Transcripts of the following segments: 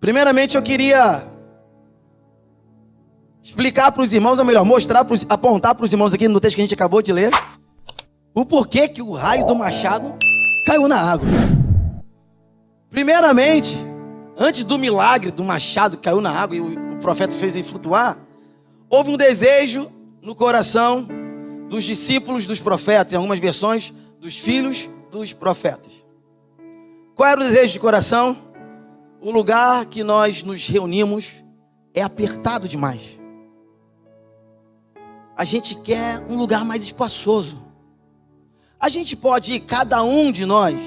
Primeiramente eu queria explicar para os irmãos, ou melhor, apontar para os irmãos aqui no texto que a gente acabou de ler, o porquê que o raio do machado caiu na água. Primeiramente, antes do milagre do machado que caiu na água e o profeta fez ele flutuar, houve um desejo no coração dos discípulos dos profetas, em algumas versões, dos filhos dos profetas. Qual era o desejo de coração? O lugar que nós nos reunimos é apertado demais. A gente quer um lugar mais espaçoso. A gente pode ir, cada um de nós,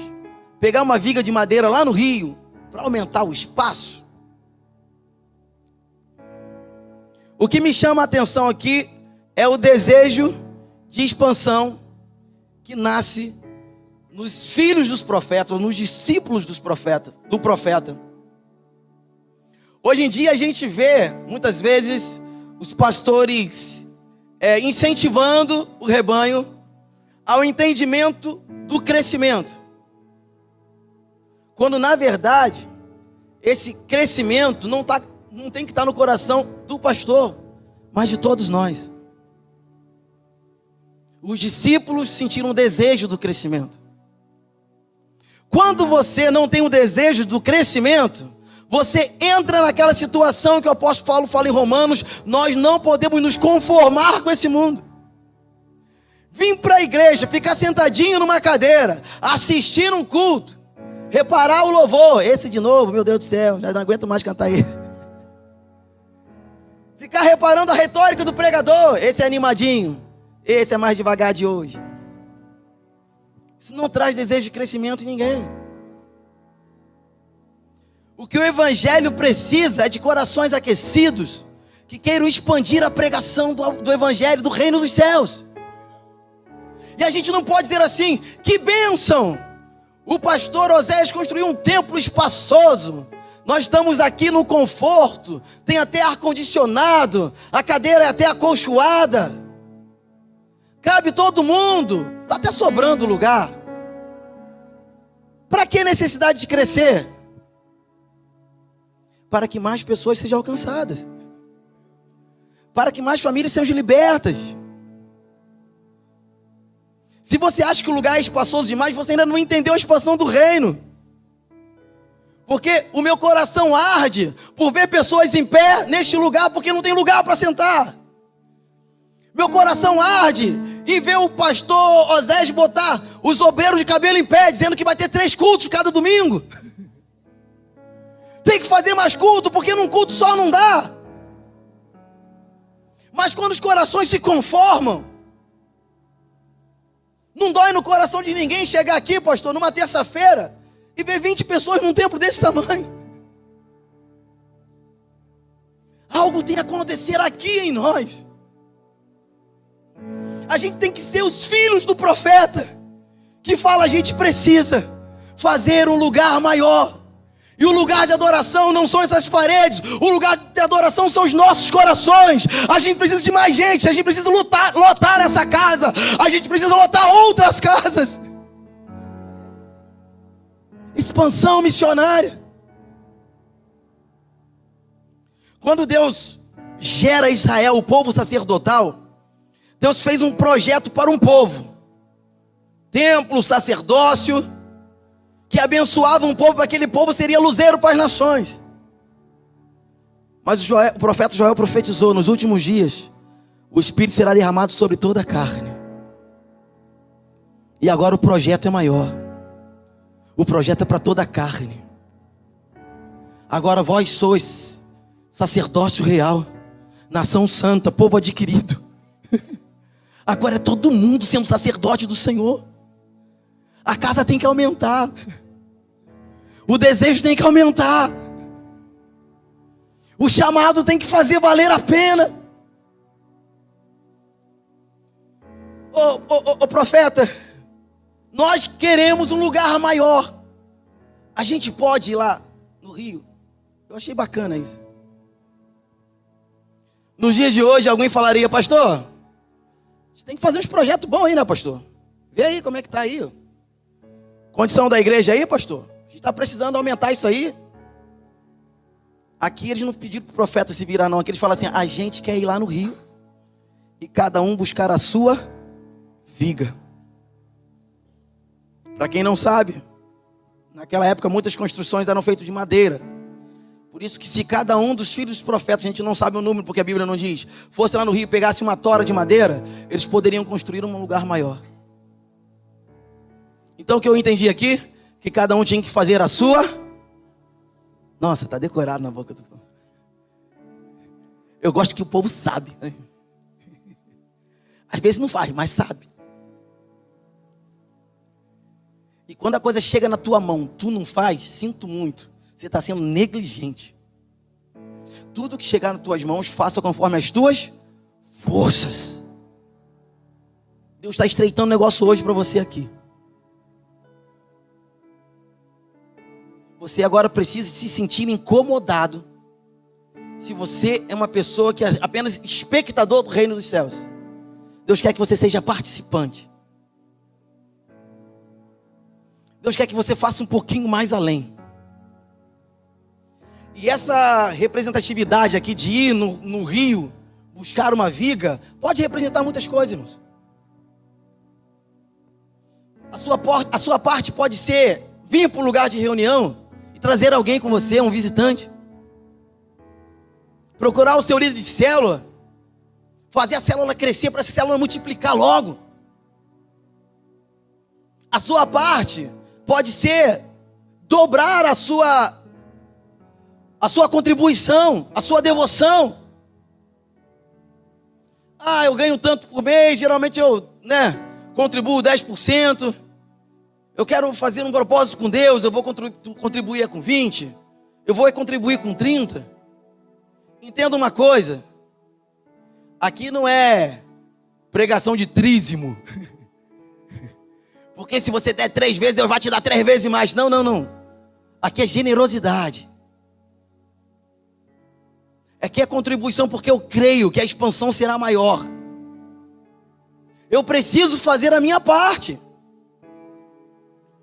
pegar uma viga de madeira lá no rio, para aumentar o espaço. O que me chama a atenção aqui é o desejo de expansão que nasce nos filhos dos profetas, ou nos discípulos dos profetas, do profeta. Hoje em dia a gente vê, muitas vezes, os pastores incentivando o rebanho ao entendimento do crescimento. Quando, na verdade, esse crescimento não tem que estar no coração do pastor, mas de todos nós. Os discípulos sentiram o desejo do crescimento. Quando você não tem o desejo do crescimento, você entra naquela situação que o apóstolo Paulo fala em Romanos: nós não podemos nos conformar com esse mundo. Vim para a igreja, ficar sentadinho numa cadeira, assistir um culto, reparar o louvor, esse de novo, meu Deus do céu, já não aguento mais cantar esse. Ficar reparando a retórica do pregador, esse é animadinho, esse é mais devagar de hoje. Isso não traz desejo de crescimento em ninguém. O que o evangelho precisa é de corações aquecidos, que queiram expandir a pregação do evangelho, do reino dos céus. E a gente não pode dizer assim: que bênção, o pastor Oséias construiu um templo espaçoso, nós estamos aqui no conforto, tem até ar-condicionado, a cadeira é até acolchoada, cabe todo mundo, está até sobrando lugar. Para que necessidade de crescer? Para que mais pessoas sejam alcançadas, para que mais famílias sejam libertas. Se você acha que o lugar é espaçoso demais, você ainda não entendeu a expansão do reino. Porque o meu coração arde por ver pessoas em pé neste lugar, porque não tem lugar para sentar. Meu coração arde em ver o pastor Oséias botar os obreiros de cabelo em pé, dizendo que vai ter 3 cultos cada domingo. Tem que fazer mais culto, porque num culto só não dá. Mas quando os corações se conformam, não dói no coração de ninguém chegar aqui, pastor, numa terça-feira e ver 20 pessoas num templo desse tamanho. Algo tem que acontecer aqui em nós. A gente tem que ser os filhos do profeta, que fala: a gente precisa fazer um lugar maior. E o lugar de adoração não são essas paredes, o lugar de adoração são os nossos corações. A gente precisa de mais gente, a gente precisa lotar essa casa, a gente precisa lotar outras casas. Expansão missionária. Quando Deus gera Israel, o povo sacerdotal, Deus fez um projeto para um povo, templo, sacerdócio, que abençoava um povo, para aquele povo seria luzeiro para as nações. Mas o profeta Joel profetizou: nos últimos dias o Espírito será derramado sobre toda a carne. E agora o projeto é maior. O projeto é para toda a carne. Agora vós sois sacerdócio real, nação santa, povo adquirido. Agora é todo mundo sendo sacerdote do Senhor. A casa tem que aumentar, o desejo tem que aumentar, o chamado tem que fazer valer a pena. Ô profeta, nós queremos um lugar maior. A gente pode ir lá no Rio? Eu achei bacana isso. Nos dias de hoje alguém falaria: pastor, a gente tem que fazer uns projetos bons aí, né, pastor? Vê aí como é que tá aí, ó. Condição da igreja aí, pastor? A gente está precisando aumentar isso aí. Aqui eles não pediram para o profeta se virar não. Aqui eles falam assim, a gente quer ir lá no rio e cada um buscar a sua viga. Para quem não sabe, naquela época muitas construções eram feitas de madeira. Por isso que se cada um dos filhos dos profetas, a gente não sabe o número porque a Bíblia não diz, fosse lá no rio e pegasse uma tora de madeira, eles poderiam construir um lugar maior. Então o que eu entendi aqui, que cada um tinha que fazer a sua... Nossa, está decorado na boca do povo. Eu gosto que o povo sabe. Né? Às vezes não faz, mas sabe. E quando a coisa chega na tua mão, tu não faz, sinto muito. Você está sendo negligente. Tudo que chegar nas tuas mãos, faça conforme as tuas forças. Deus está estreitando o negócio hoje para você aqui. Você agora precisa se sentir incomodado. Se você é uma pessoa que é apenas espectador do reino dos céus, Deus quer que você seja participante. Deus quer que você faça um pouquinho mais além. E essa representatividade aqui de ir no rio, buscar uma viga, pode representar muitas coisas, irmãos. A sua parte pode ser vir para o lugar de reunião e trazer alguém com você, um visitante. Procurar o seu líder de célula, fazer a célula crescer para essa célula multiplicar logo. A sua parte pode ser dobrar a sua contribuição, a sua devoção. Eu ganho tanto por mês, geralmente eu, contribuo 10%. Eu quero fazer um propósito com Deus, eu vou contribuir com 20%. Eu vou contribuir com 30%. Entenda uma coisa. Aqui não é pregação de trízimo. Porque se você der 3 vezes, Deus vai te dar 3 vezes mais. Não. Aqui é generosidade. Aqui é contribuição porque eu creio que a expansão será maior. Eu preciso fazer a minha parte.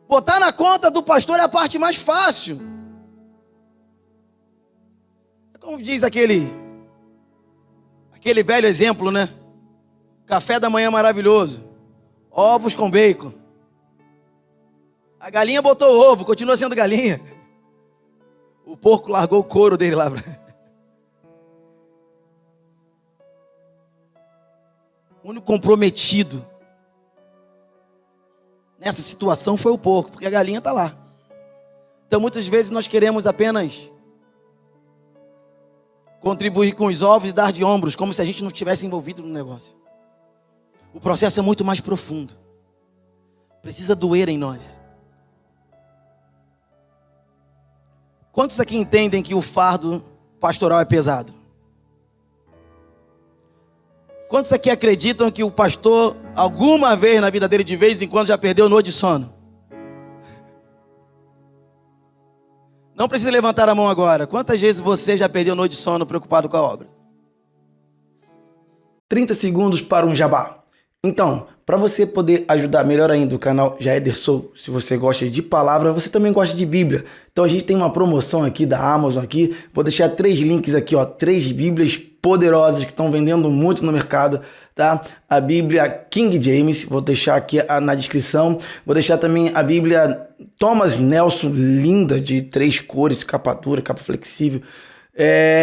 Botar na conta do pastor é a parte mais fácil. É como diz aquele velho exemplo, né? Café da manhã maravilhoso. Ovos com bacon. A galinha botou o ovo, continua sendo galinha. O porco largou o couro dele lá. O único comprometido nessa situação foi o porco, porque a galinha está lá. Então muitas vezes nós queremos apenas contribuir com os ovos e dar de ombros, como se a gente não estivesse envolvido no negócio. O processo é muito mais profundo. Precisa doer em nós. Quantos aqui entendem que o fardo pastoral é pesado? Quantos aqui acreditam que o pastor, alguma vez na vida dele, de vez em quando, já perdeu noite de sono? Não precisa levantar a mão agora. Quantas vezes você já perdeu noite de sono preocupado com a obra? 30 segundos para um jabá. Então, para você poder ajudar melhor ainda o canal Jaeder Sou, se você gosta de palavra, você também gosta de Bíblia. Então a gente tem uma promoção aqui da Amazon aqui. Vou deixar 3 links aqui, 3 Bíblias poderosas que estão vendendo muito no mercado, tá? A Bíblia King James, vou deixar aqui na descrição. Vou deixar também a Bíblia Thomas Nelson, linda, de 3 cores, capa dura, capa flexível.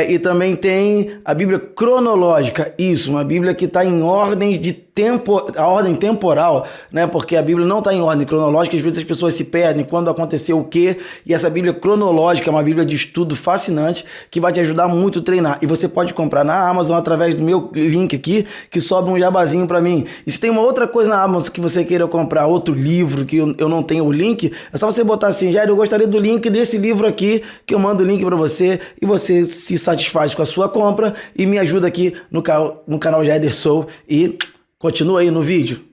E também tem a Bíblia cronológica, isso, uma Bíblia que está em ordem de tempo, a ordem temporal, né? Porque a Bíblia não está em ordem cronológica, às vezes as pessoas se perdem quando aconteceu o quê, e essa Bíblia cronológica é uma Bíblia de estudo fascinante, que vai te ajudar muito a treinar, e você pode comprar na Amazon através do meu link aqui, que sobe um jabazinho para mim. E se tem uma outra coisa na Amazon que você queira comprar, outro livro, que eu não tenho o link, é só você botar assim, Jair, eu gostaria do link desse livro aqui, que eu mando o link para você, e você se satisfaz com a sua compra e me ajuda aqui no canal Jaeder Sou e continua aí no vídeo.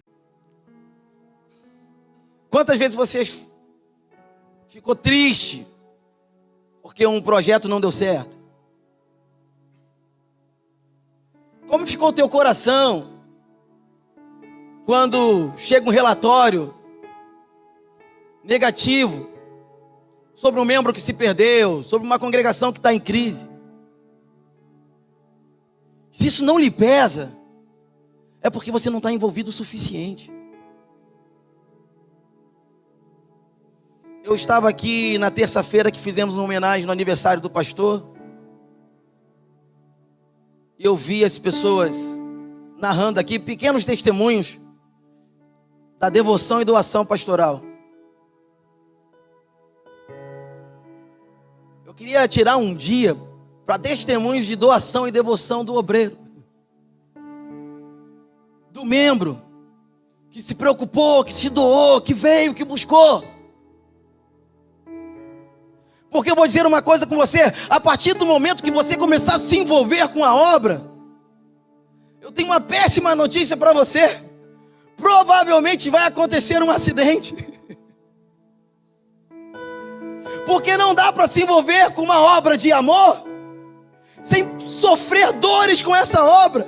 Quantas vezes você ficou triste porque um projeto não deu certo? Como ficou o teu coração quando chega um relatório negativo sobre um membro que se perdeu, sobre uma congregação que está em crise? Se isso não lhe pesa, é porque você não está envolvido o suficiente. Eu estava aqui na terça-feira que fizemos uma homenagem no aniversário do pastor. E eu vi as pessoas narrando aqui pequenos testemunhos da devoção e doação pastoral. Eu queria tirar um dia para testemunhos de doação e devoção do obreiro, do membro que se preocupou, que se doou, que veio, que buscou. Porque eu vou dizer uma coisa com você: a partir do momento que você começar a se envolver com a obra, eu tenho uma péssima notícia para você: provavelmente vai acontecer um acidente. Porque não dá para se envolver com uma obra de amor sem sofrer dores com essa obra.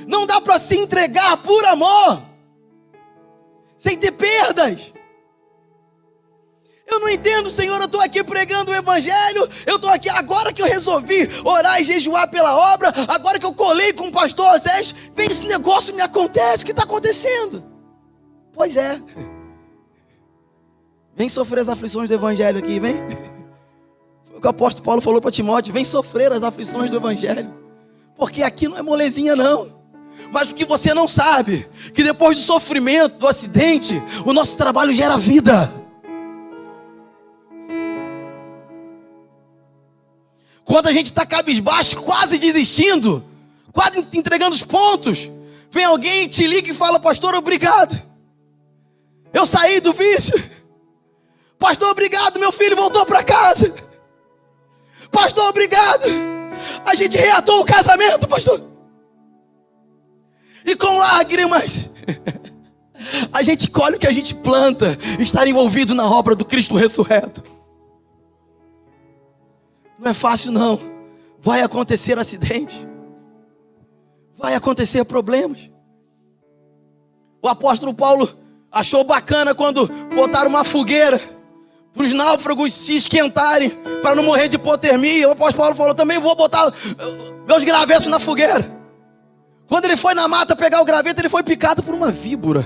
Não dá para se entregar por amor sem ter perdas. Eu não entendo, Senhor, eu estou aqui pregando o evangelho, eu estou aqui, agora que eu resolvi orar e jejuar pela obra, agora que eu colei com o pastor Osés, vem esse negócio, me acontece, o que está acontecendo? Pois é, vem sofrer as aflições do evangelho aqui, vem. Foi o que o apóstolo Paulo falou para Timóteo: vem sofrer as aflições do evangelho, porque aqui não é molezinha não. Mas o que você não sabe, que depois do sofrimento, do acidente, o nosso trabalho gera vida. Quando a gente está cabisbaixo, quase desistindo, quase entregando os pontos, vem alguém, te liga e fala: pastor, obrigado, eu saí do vício. Pastor, obrigado, meu filho voltou para casa. Pastor, obrigado, a gente reatou o casamento, pastor. E com lágrimas a gente colhe o que a gente planta. Estar envolvido na obra do Cristo ressurreto não é fácil não. Vai acontecer acidente, vai acontecer problemas. O apóstolo Paulo achou bacana quando botaram uma fogueira para os náufragos se esquentarem, para não morrer de hipotermia. O apóstolo Paulo falou: também vou botar meus gravetos na fogueira. Quando ele foi na mata pegar o graveto, ele foi picado por uma víbora.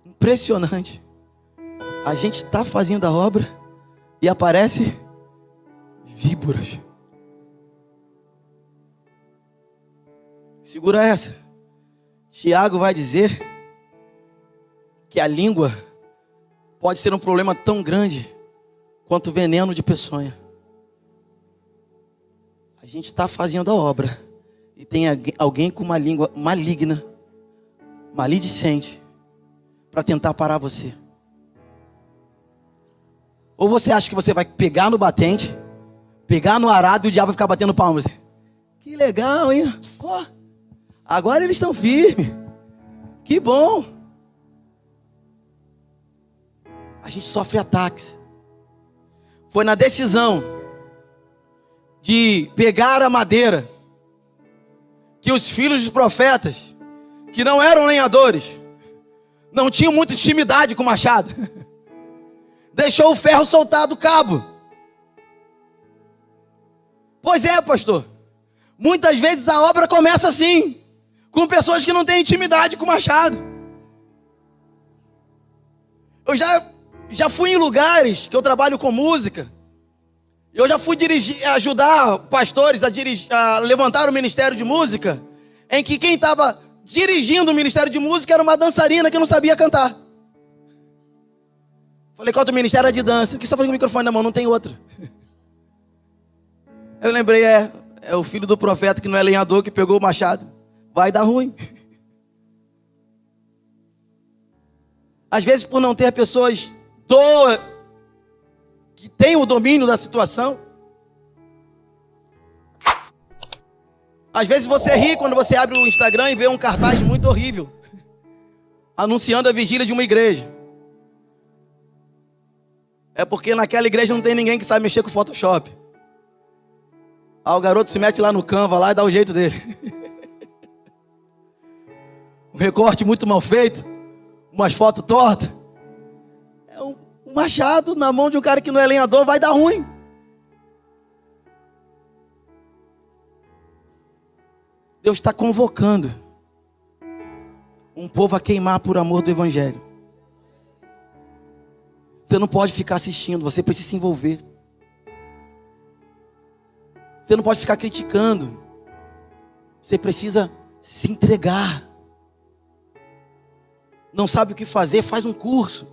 Impressionante. A gente está fazendo a obra e aparece víboras. Segura essa. Tiago vai dizer que a língua pode ser um problema tão grande quanto o veneno de peçonha. A gente está fazendo a obra e tem alguém com uma língua maligna, maledicente, para tentar parar você. Ou você acha que você vai pegar no batente, pegar no arado e o diabo vai ficar batendo palmas? Que legal, hein? Pô, agora eles estão firmes. Que bom. A gente sofre ataques. Foi na decisão de pegar a madeira que os filhos dos profetas, que não eram lenhadores, não tinham muita intimidade com o machado, deixou o ferro soltar do cabo. Pois é, pastor, muitas vezes a obra começa assim, com pessoas que não têm intimidade com o machado. Eu já fui em lugares que eu trabalho com música. Eu já fui ajudar pastores a levantar o ministério de música, em que quem estava dirigindo o ministério de música era uma dançarina que não sabia cantar. Falei: qual é o teu ministério? É de dança. O que você está fazendo com o microfone na mão? Não tem outro. Eu lembrei, é o filho do profeta que não é lenhador, que pegou o machado. Vai dar ruim. Às vezes, por não ter pessoas que têm o domínio da situação. Às vezes você ri quando você abre o Instagram e vê um cartaz muito horrível, anunciando a vigília de uma igreja. É porque naquela igreja não tem ninguém que sabe mexer com o Photoshop. O garoto se mete lá no Canva lá e dá o jeito dele. Um recorte muito mal feito, umas fotos tortas. O machado na mão de um cara que não é lenhador vai dar ruim. Deus está convocando um povo a queimar por amor do evangelho. Você não pode ficar assistindo, você precisa se envolver. Você não pode ficar criticando. Você precisa se entregar. Não sabe o que fazer, faz um curso.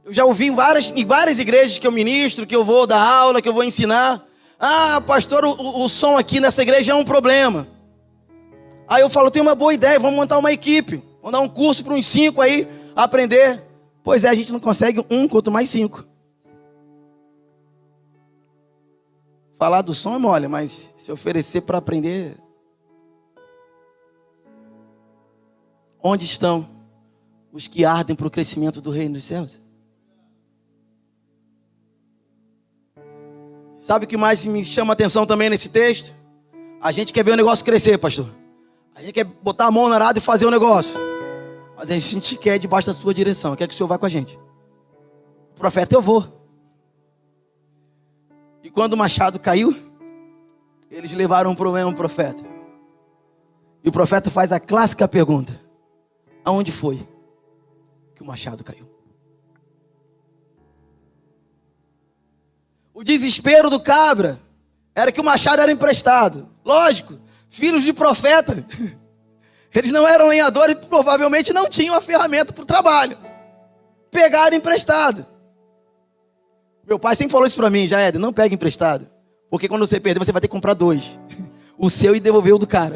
Eu já ouvi em várias igrejas que eu ministro, que eu vou dar aula, que eu vou ensinar. Ah, pastor, o som aqui nessa igreja é um problema. Aí eu falo, tenho uma boa ideia, vamos montar uma equipe. Vamos dar um curso para uns 5 aí, aprender. Pois é, a gente não consegue quanto mais 5. Falar do som é mole, mas se oferecer para aprender... Onde estão os que ardem para o crescimento do reino dos céus? Sabe o que mais me chama a atenção também nesse texto? A gente quer ver o negócio crescer, pastor. A gente quer botar a mão na arada e fazer o negócio. Mas a gente quer debaixo da sua direção. Quer que o senhor vá com a gente. O profeta, eu vou. E quando o machado caiu, eles levaram um problema ao profeta. E o profeta faz a clássica pergunta: aonde foi que o machado caiu? O desespero do cabra era que o machado era emprestado. Lógico, filhos de profeta, eles não eram lenhadores e provavelmente não tinham a ferramenta para o trabalho. Pegaram emprestado. Meu pai sempre falou isso para mim, Jaed, não pegue emprestado, porque quando você perder, você vai ter que comprar 2. O seu e devolver o do cara.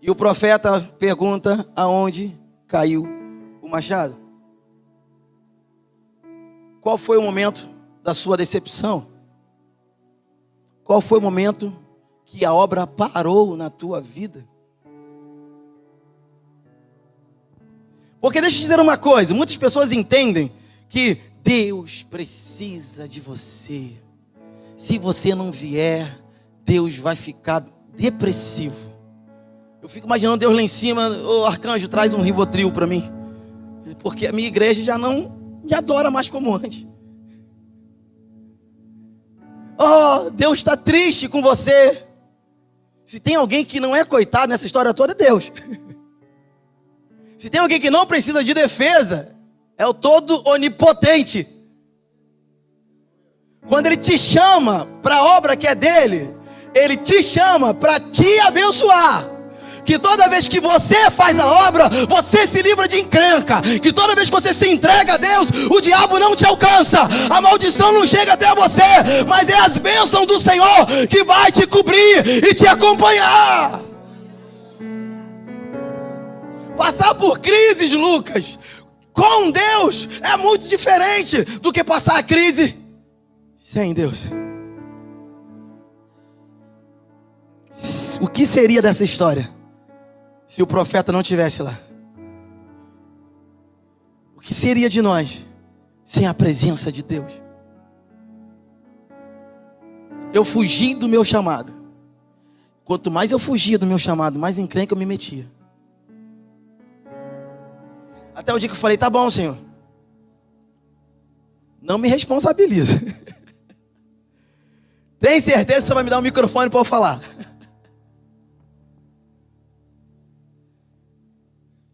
E o profeta pergunta aonde caiu o machado. Qual foi o momento da sua decepção? Qual foi o momento que a obra parou na tua vida? Porque deixa eu dizer uma coisa, muitas pessoas entendem que Deus precisa de você. Se você não vier, Deus vai ficar depressivo. Eu fico imaginando Deus lá em cima, ô arcanjo, traz um Rivotril para mim. Porque a minha igreja já não me adora mais como antes. Oh, Deus está triste com você. Se tem alguém que não é coitado nessa história toda, é Deus. Se tem alguém que não precisa de defesa, é o todo onipotente. Quando Ele te chama para a obra que é dele, Ele te chama para te abençoar. Que toda vez que você faz a obra, você se livra de encrenca. Que toda vez que você se entrega a Deus, o diabo não te alcança. A maldição não chega até você. Mas é as bênçãos do Senhor que vai te cobrir e te acompanhar. Passar por crises, Lucas, com Deus é muito diferente do que passar a crise sem Deus. O que seria dessa história se o profeta não estivesse lá? O que seria de nós sem a presença de Deus? Eu fugi do meu chamado. Quanto mais eu fugia do meu chamado, mais encrenca eu me metia. Até o dia que eu falei, tá bom, Senhor, não me responsabiliza. Tem certeza que você vai me dar um microfone para eu falar?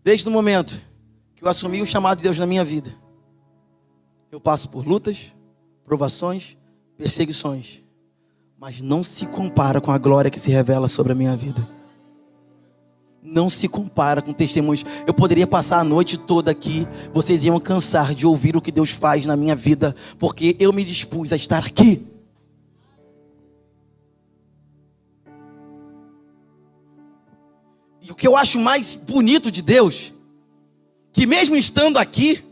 Desde o momento que eu assumi o chamado de Deus na minha vida, eu passo por lutas, provações, perseguições, mas não se compara com a glória que se revela sobre a minha vida. Não se compara com testemunhos. Eu poderia passar a noite toda aqui, vocês iam cansar de ouvir o que Deus faz na minha vida, porque eu me dispus a estar aqui. E o que eu acho mais bonito de Deus, que mesmo estando aqui,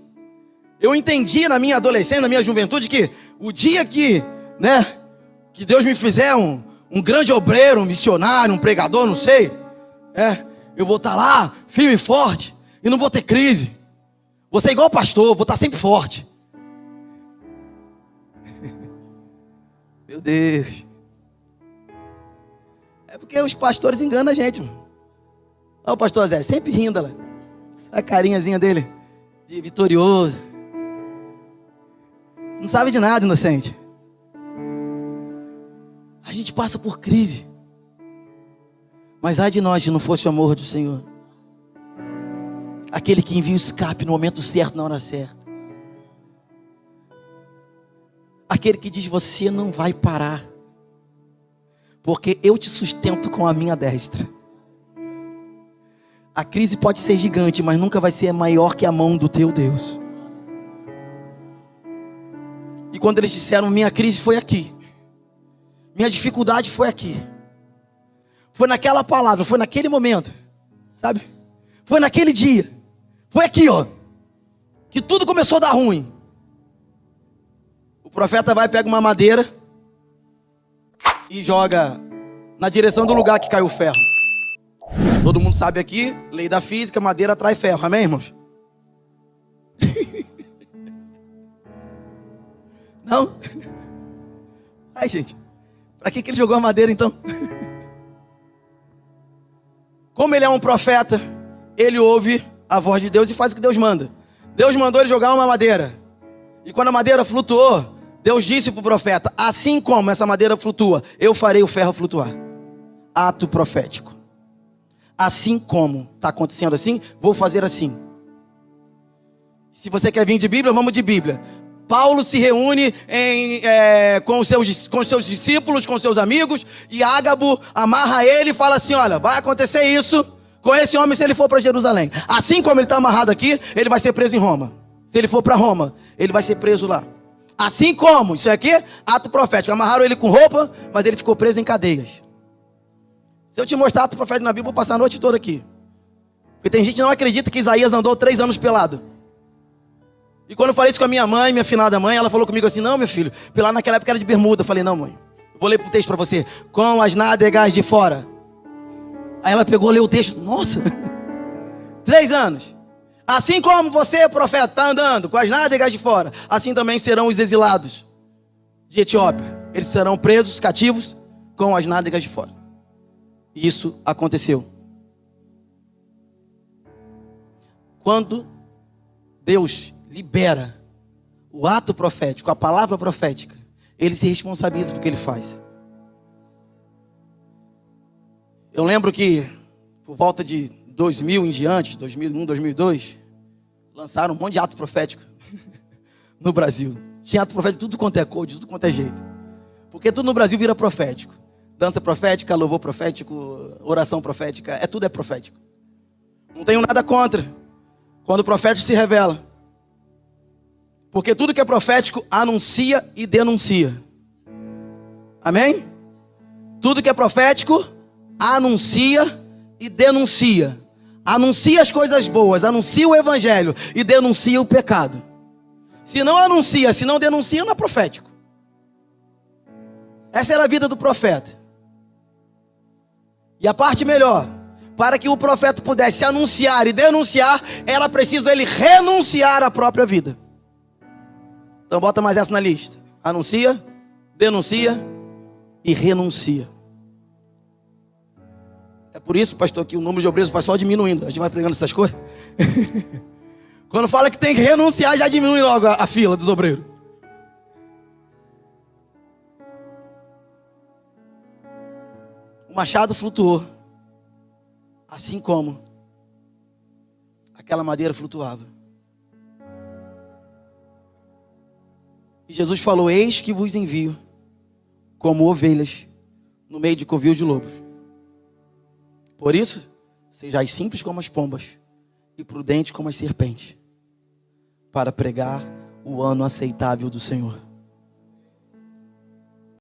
eu entendi na minha adolescência, na minha juventude, que o dia que Deus me fizer um grande obreiro, um missionário, um pregador, não sei, eu vou estar lá, firme e forte, e não vou ter crise. Vou ser igual pastor, vou estar sempre forte. Meu Deus. porque os pastores enganam a gente, mano. Olha o pastor Zé, sempre rindo lá. A carinhazinha dele, de vitorioso. Não sabe de nada, inocente. A gente passa por crise. Mas ai de nós se não fosse o amor do Senhor. Aquele que envia o escape no momento certo, na hora certa. Aquele que diz, você não vai parar. Porque eu te sustento com a minha destra. A crise pode ser gigante, mas nunca vai ser maior que a mão do teu Deus. E quando eles disseram, minha crise foi aqui. Minha dificuldade foi aqui. Foi naquela palavra, foi naquele momento. Sabe? Foi naquele dia. Foi aqui, ó. Que tudo começou a dar ruim. O profeta vai, pega uma madeira e joga na direção do lugar que caiu o ferro. Todo mundo sabe aqui, lei da física, madeira atrai ferro. Amém, irmãos? Não? Ai, gente. Pra que ele jogou a madeira, então? Como ele é um profeta, ele ouve a voz de Deus e faz o que Deus manda. Deus mandou ele jogar uma madeira. E quando a madeira flutuou, Deus disse para o profeta, assim como essa madeira flutua, eu farei o ferro flutuar. Ato profético. Assim como está acontecendo assim, vou fazer assim. Se você quer vir de Bíblia, vamos de Bíblia. Paulo se reúne com os seus discípulos, com os seus amigos, e Ágabo amarra ele e fala assim, olha, vai acontecer isso com esse homem se ele for para Jerusalém. Assim como ele está amarrado aqui, ele vai ser preso em Roma. Se ele for para Roma, ele vai ser preso lá. Assim como, isso aqui, ato profético. Amarraram ele com roupa, mas ele ficou preso em cadeias. Se eu te mostrar ato profético na Bíblia, vou passar a noite toda aqui. Porque tem gente que não acredita que Isaías andou 3 anos pelado. E quando eu falei isso com a minha mãe, minha finada mãe, ela falou comigo assim, não, meu filho, pelado naquela época era de bermuda. Eu falei, não, mãe, eu vou ler o texto para você. Com as nádegas de fora. Aí ela pegou, leu o texto. Nossa, 3 anos. Assim como você, profeta, está andando com as nádegas de fora, assim também serão os exilados de Etiópia. Eles serão presos, cativos, com as nádegas de fora. E isso aconteceu. Quando Deus libera o ato profético, a palavra profética, ele se responsabiliza pelo que ele faz. Eu lembro que por volta de 2000 em diante, 2001, 2002, lançaram um monte de ato profético no Brasil. Tinha ato profético de tudo quanto é cor, de tudo quanto é jeito. Porque tudo no Brasil vira profético. Dança profética, louvor profético, oração profética, tudo é profético. Não tenho nada contra quando o profético se revela. Porque tudo que é profético anuncia e denuncia. Amém? Tudo que é profético anuncia e denuncia. Anuncia as coisas boas, anuncia o evangelho e denuncia o pecado. Se não anuncia, se não denuncia, não é profético. Essa era a vida do profeta. E a parte melhor, para que o profeta pudesse anunciar e denunciar, era preciso ele renunciar à própria vida. Então bota mais essa na lista. Anuncia, denuncia e renuncia. É por isso, pastor, que o número de obreiros vai só diminuindo. A gente vai pregando essas coisas. Quando fala que tem que renunciar, já diminui logo a fila dos obreiros. O machado flutuou. Assim como aquela madeira flutuava. E Jesus falou, eis que vos envio como ovelhas no meio de covil de lobos. Por isso, sejais simples como as pombas e prudentes como as serpentes, para pregar o ano aceitável do Senhor.